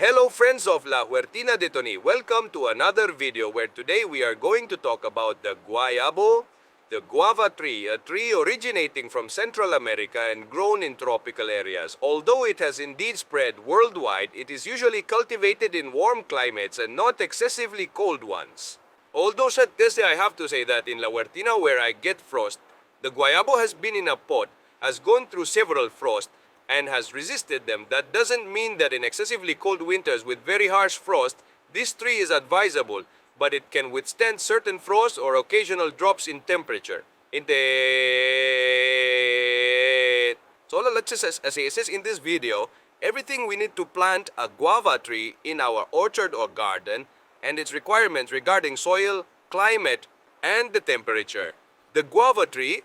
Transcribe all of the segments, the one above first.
Hello friends of La Huertina De Toni, welcome to another video where today we are going to talk about the guayabo, the guava tree, a tree originating from Central America and grown in tropical areas. Although it has indeed spread worldwide, it is usually cultivated in warm climates and not excessively cold ones. Although I have to say that in La Huertina where I get frost, the guayabo has been in a pot, has gone through several frosts, and has resisted them. That doesn't mean that in excessively cold winters with very harsh frost, this tree is advisable, but it can withstand certain frost or occasional drops in temperature. So let's just, as it says in this video, everything we need to plant a guava tree in our orchard or garden, and its requirements regarding soil, climate, and the temperature. The guava tree,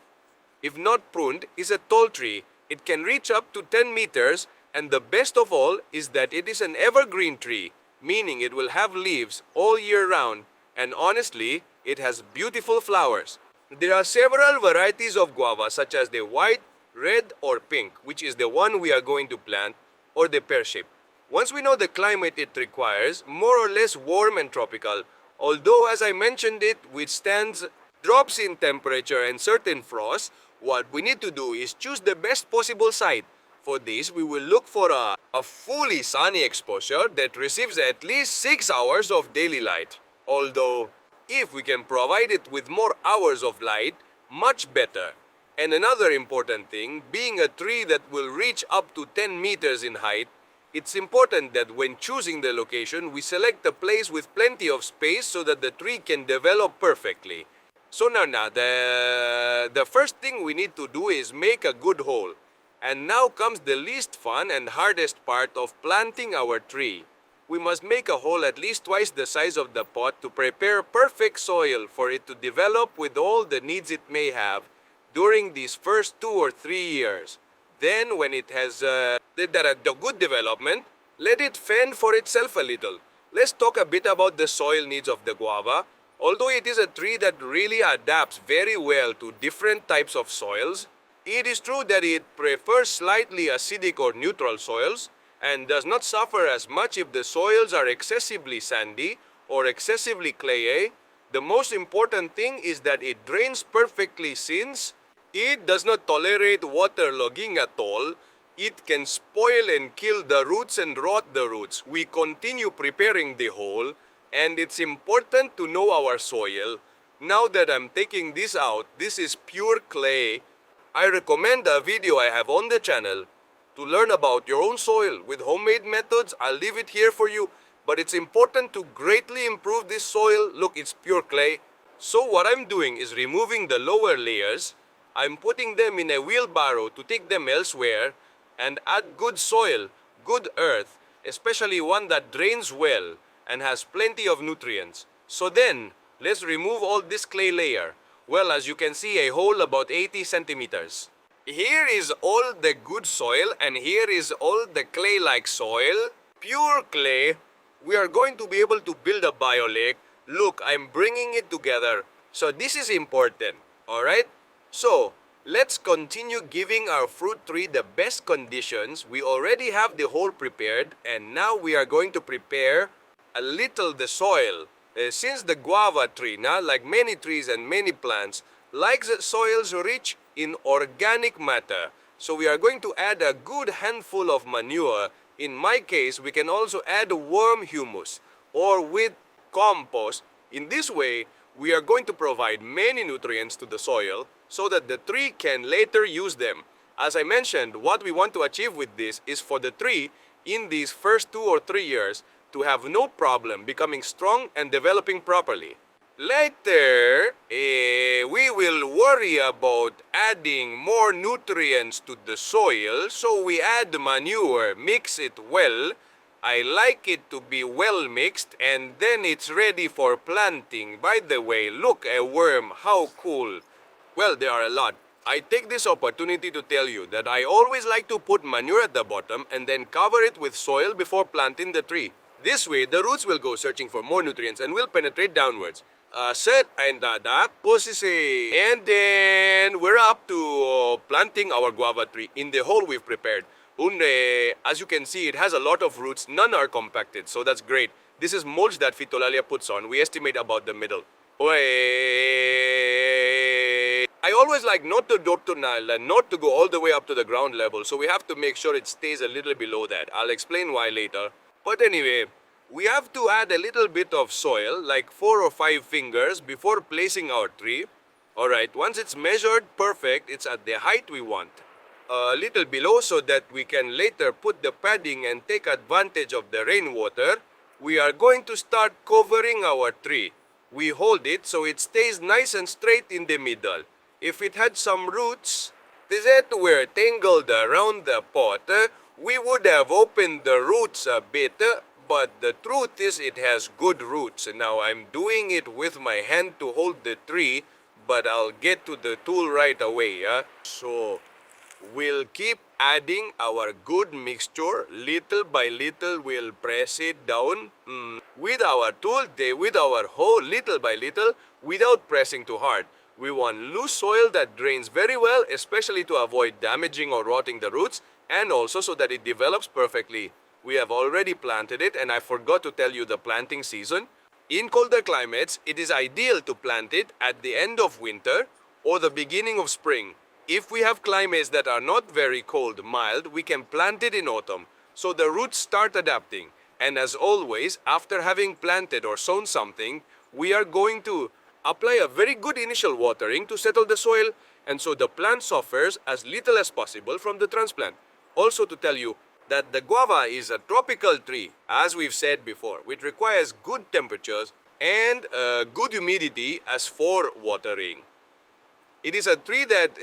if not pruned, is a tall tree. It can reach up to 10 meters, and the best of all is that it is an evergreen tree, meaning it will have leaves all year round, and honestly, it has beautiful flowers. There are several varieties of guava, such as the white, red, or pink, which is the one we are going to plant, or the pear-shaped. Once we know the climate it requires, more or less warm and tropical, although as I mentioned it withstands drops in temperature and certain frosts, what we need to do is choose the best possible site. For this, we will look for a fully sunny exposure that receives at least 6 hours of daily light. Although, if we can provide it with more hours of light, much better. And another important thing, being a tree that will reach up to 10 meters in height, it's important that when choosing the location, we select a place with plenty of space so that the tree can develop perfectly. So now the first thing we need to do is make a good hole. And now comes the least fun and hardest part of planting our tree. We must make a hole at least twice the size of the pot to prepare perfect soil for it to develop with all the needs it may have during these first 2 or 3 years. Then when it has the good development, let it fend for itself a little. Let's talk a bit about the soil needs of the guava. Although it is a tree that really adapts very well to different types of soils, it is true that it prefers slightly acidic or neutral soils and does not suffer as much if the soils are excessively sandy or excessively clayey. The most important thing is that it drains perfectly since it does not tolerate waterlogging at all. It can spoil and kill the roots and rot the roots. We continue preparing the hole. And it's important to know our soil. Now that I'm taking this out, this is pure clay. I recommend a video I have on the channel to learn about your own soil with homemade methods. I'll leave it here for you. But it's important to greatly improve this soil. Look, it's pure clay. So what I'm doing is removing the lower layers. I'm putting them in a wheelbarrow to take them elsewhere and add good soil, good earth, especially one that drains well and has plenty of nutrients. So then, let's remove all this clay layer. Well, as you can see, a hole about 80 centimeters. Here is all the good soil and here is all the clay-like soil. Pure clay. We are going to be able to build a biolake. Look, I'm bringing it together. So this is important, alright? So, let's continue giving our fruit tree the best conditions. We already have the hole prepared and now we are going to prepare a little the soil. Since the guava tree, like many trees and many plants, likes soils rich in organic matter. So we are going to add a good handful of manure. In my case, we can also add worm humus or with compost. In this way, we are going to provide many nutrients to the soil so that the tree can later use them. As I mentioned, what we want to achieve with this is for the tree in these first 2 or 3 years to have no problem becoming strong and developing properly. Later, we will worry about adding more nutrients to the soil, so we add manure, mix it well. I like it to be well mixed and then it's ready for planting. By the way, look, a worm, how cool. Well, there are a lot. I take this opportunity to tell you that I always like to put manure at the bottom and then cover it with soil before planting the tree. This way, the roots will go searching for more nutrients and will penetrate downwards. And then we're up to planting our guava tree in the hole we've prepared. As you can see, it has a lot of roots. None are compacted, so that's great. This is mulch that Phytolalia puts on. We estimate about the middle. I always like not to go all the way up to the ground level, so we have to make sure it stays a little below that. I'll explain why later. But anyway, we have to add a little bit of soil, like 4 or 5 fingers, before placing our tree. Alright, once it's measured perfect, it's at the height we want. A little below so that we can later put the padding and take advantage of the rainwater. We are going to start covering our tree. We hold it so it stays nice and straight in the middle. If it had some roots that were tangled around the pot, we would have opened the roots a bit, but the truth is it has good roots. Now I'm doing it with my hand to hold the tree, but I'll get to the tool right away. So we'll keep adding our good mixture. Little by little we'll press it down with our tool, with our hoe, little by little, without pressing too hard. We want loose soil that drains very well, especially to avoid damaging or rotting the roots, and also so that it develops perfectly. We have already planted it, and I forgot to tell you the planting season. In colder climates, it is ideal to plant it at the end of winter or the beginning of spring. If we have climates that are not very cold, mild, we can plant it in autumn, so the roots start adapting. And as always, after having planted or sown something, we are going to apply a very good initial watering to settle the soil, and so the plant suffers as little as possible from the transplant. Also to tell you that the guava is a tropical tree, as we've said before, which requires good temperatures and good humidity as for watering. It is a tree that,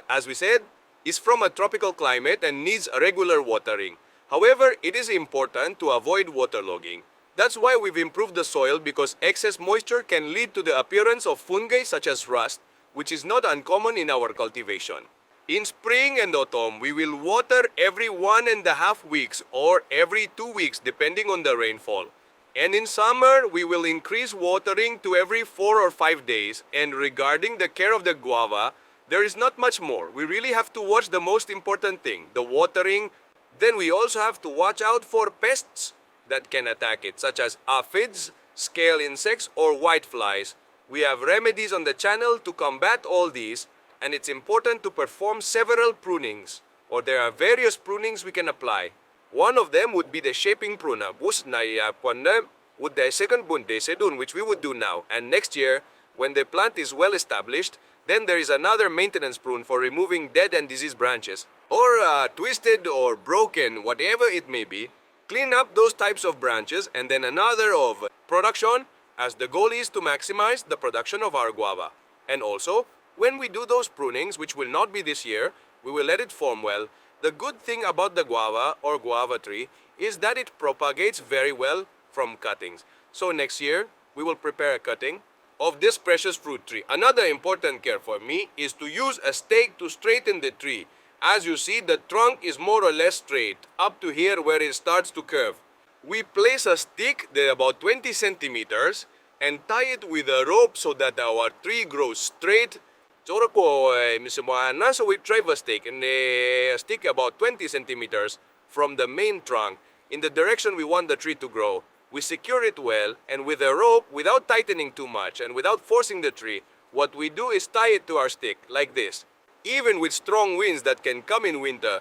as we said, is from a tropical climate and needs regular watering. However, it is important to avoid waterlogging. That's why we've improved the soil, because excess moisture can lead to the appearance of fungi such as rust, which is not uncommon in our cultivation. In spring and autumn, we will water every 1.5 weeks or every 2 weeks depending on the rainfall. And in summer, we will increase watering to every 4 or 5 days. And regarding the care of the guava, there is not much more. We really have to watch the most important thing, the watering. Then we also have to watch out for pests that can attack it, such as aphids, scale insects, or whiteflies. We have remedies on the channel to combat all these, and it's important to perform several prunings, or there are various prunings we can apply. One of them would be the shaping pruna, would the second bunde which we would do now, and next year, when the plant is well established, then there is another maintenance prune for removing dead and diseased branches, or twisted or broken, whatever it may be. Clean up those types of branches, and then another of production, as the goal is to maximize the production of our guava. And also, when we do those prunings, which will not be this year, we will let it form well. The good thing about the guava or guava tree is that it propagates very well from cuttings. So next year, we will prepare a cutting of this precious fruit tree. Another important care for me is to use a stake to straighten the tree. As you see, the trunk is more or less straight, up to here where it starts to curve. We place a stick about 20 centimeters and tie it with a rope so that our tree grows straight. So we drive a stake, and a stick about 20 centimeters from the main trunk in the direction we want the tree to grow. We secure it well, and with a rope, without tightening too much and without forcing the tree, what we do is tie it to our stick, like this. Even with strong winds that can come in winter,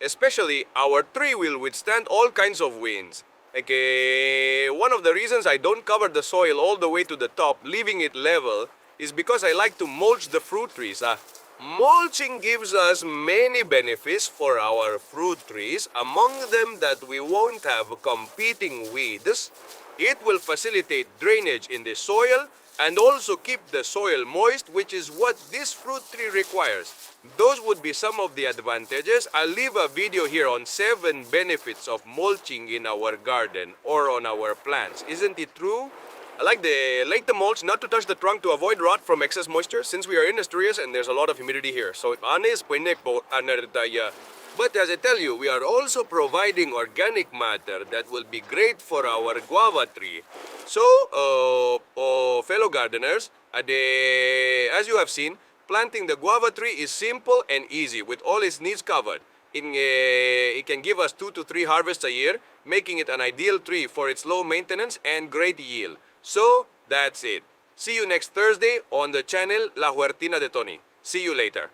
especially, our tree will withstand all kinds of winds. One of the reasons I don't cover the soil all the way to the top, leaving it level, is because I like to mulch the fruit trees. Mulching gives us many benefits for our fruit trees, among them that we won't have competing weeds. It will facilitate drainage in the soil and also keep the soil moist, which is what this fruit tree requires. Those would be some of the advantages. I'll leave a video here on 7 benefits of mulching in our garden or on our plants. Isn't it true? I like the mulch not to touch the trunk to avoid rot from excess moisture, since we are in Asturias and there's a lot of humidity here. So but as I tell you, we are also providing organic matter that will be great for our guava tree. So, fellow gardeners, as you have seen, planting the guava tree is simple and easy with all its needs covered. it can give us 2 to 3 harvests a year, making it an ideal tree for its low maintenance and great yield. So, that's it. See you next Thursday on the channel La Huertina De Toni. See you later.